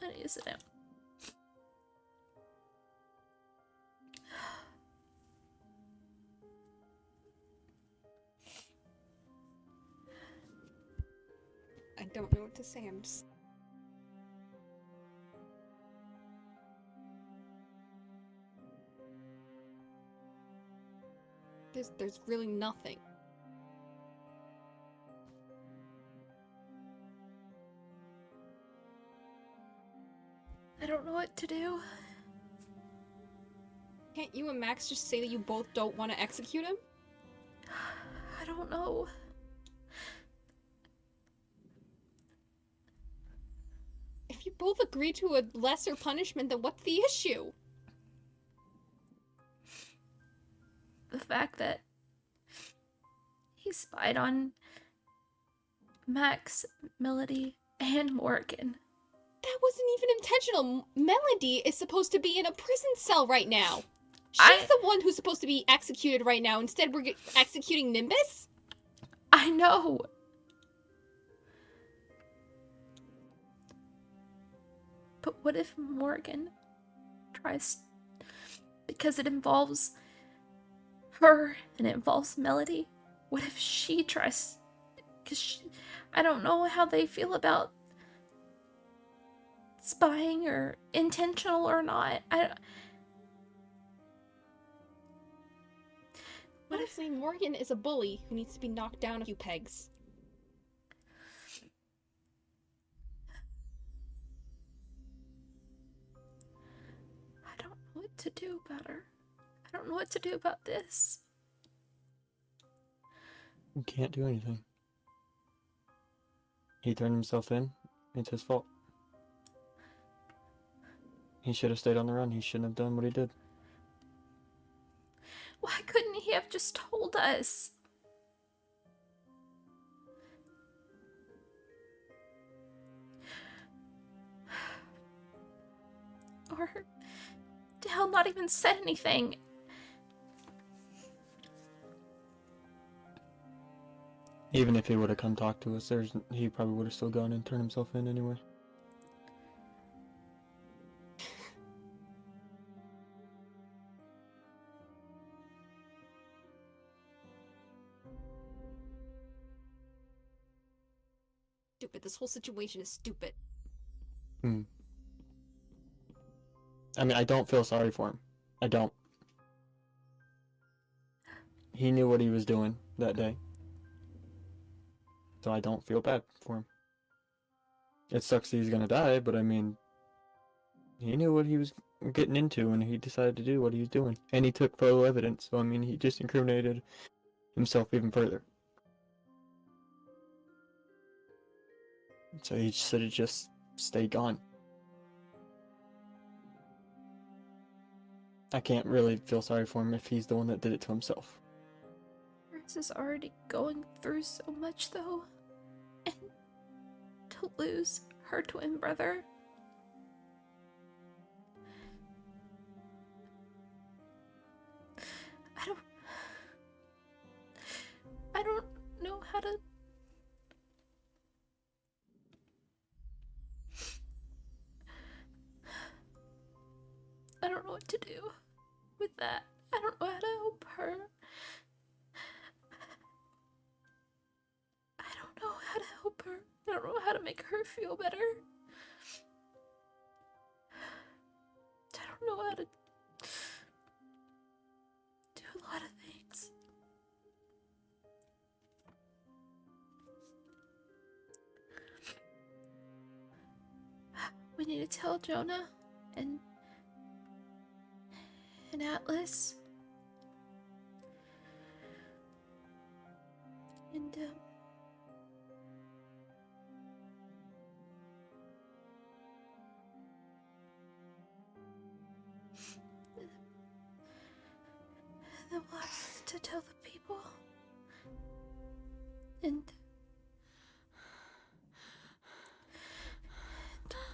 I need to sit down. I don't know what to say. I'm just... There's really nothing. I don't know what to do. Can't you and Max just say that you both don't want to execute him? I don't know. If you both agree to a lesser punishment, then what's the issue? The fact that he spied on Max, Melody, and Morgan. That wasn't even intentional. Melody is supposed to be in a prison cell right now. She's the one who's supposed to be executed right now. Instead, we're executing Nimbus? I know. But what if Morgan tries... Because it involves her and it involves Melody. What if she tries... Because I don't know how they feel about spying or intentional or not. Honestly, Morgan is a bully who needs to be knocked down a few pegs. I don't know what to do about her. I don't know what to do about this. You can't do anything. He turned himself in. It's his fault. He should have stayed on the run. He shouldn't have done what he did. Why couldn't he have just told us? Or Dale not even said anything. Even if he would have come talk to us, he probably would have still gone and turned himself in anyway. Stupid. This whole situation is stupid. I mean, I don't feel sorry for him. I don't. He knew what he was doing that day. So I don't feel bad for him. It sucks he's gonna die, but I mean, he knew what he was getting into and he decided to do what he was doing. And he took photo evidence, so I mean, he just incriminated himself even further. So he should have just stayed gone. I can't really feel sorry for him if he's the one that did it to himself. Heirs is already going through so much, though. And to lose her twin brother. I don't know how to... I don't know what to do with that. I don't know how to help her. I don't know how to help her. I don't know how to make her feel better. I don't know how to do a lot of things. We need to tell Jonah and Atlas. And then we'll have to tell the people. And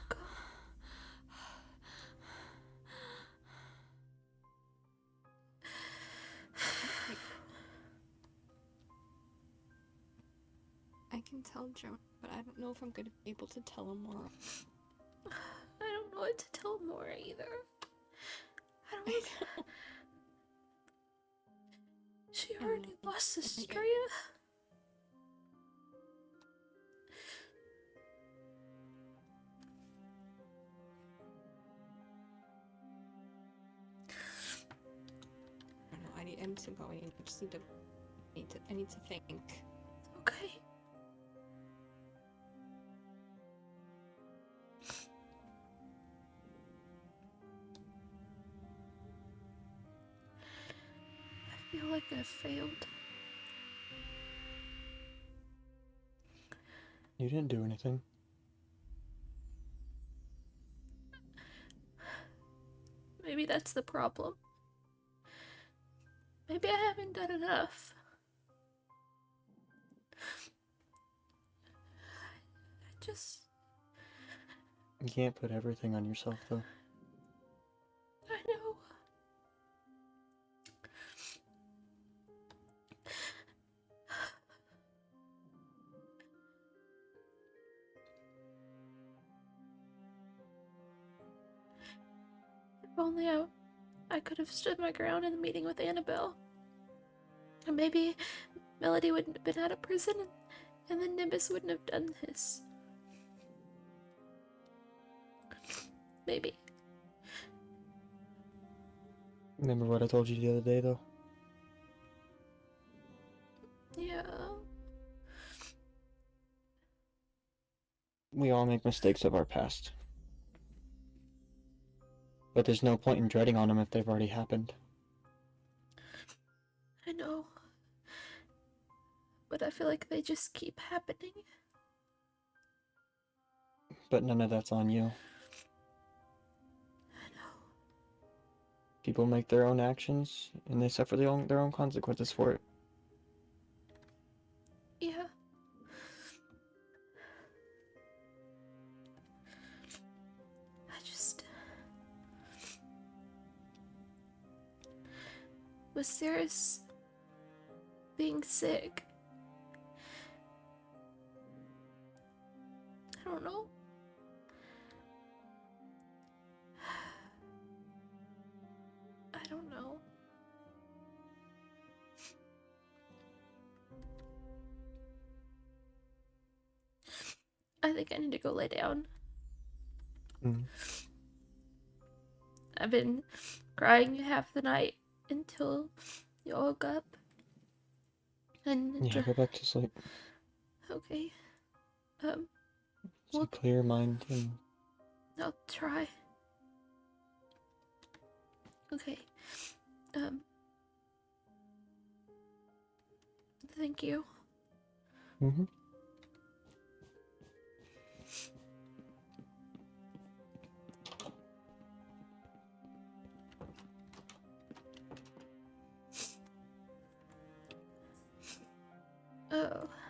go. I can tell Jonah, but I don't know if I'm going to be able to tell Amora. I don't know what to tell Amora either. I don't know. She already lost Astraea. I don't know. I need to go. I just need to. I need to think. Okay. I feel like I failed. You didn't do anything. Maybe that's the problem. Maybe I haven't done enough. I just... You can't put everything on yourself, though. I know. If only I could have stood my ground in the meeting with Annabelle. And maybe Melody wouldn't have been out of prison, and then Nimbus wouldn't have done this. Maybe. Remember what I told you the other day, though? Yeah. We all make mistakes of our past. But there's no point in dreading on them if they've already happened. I know. But I feel like they just keep happening. But none of that's on you. I know. People make their own actions, and they suffer their own consequences for it. Yeah. I just... With Cirrus being sick, I don't know. I don't know. I think I need to go lay down. Mm. I've been crying half the night until you woke up. And Yeah, go back to sleep. okay. So clear your mind and... I'll try. Okay. Thank you. Mm-hmm. Oh.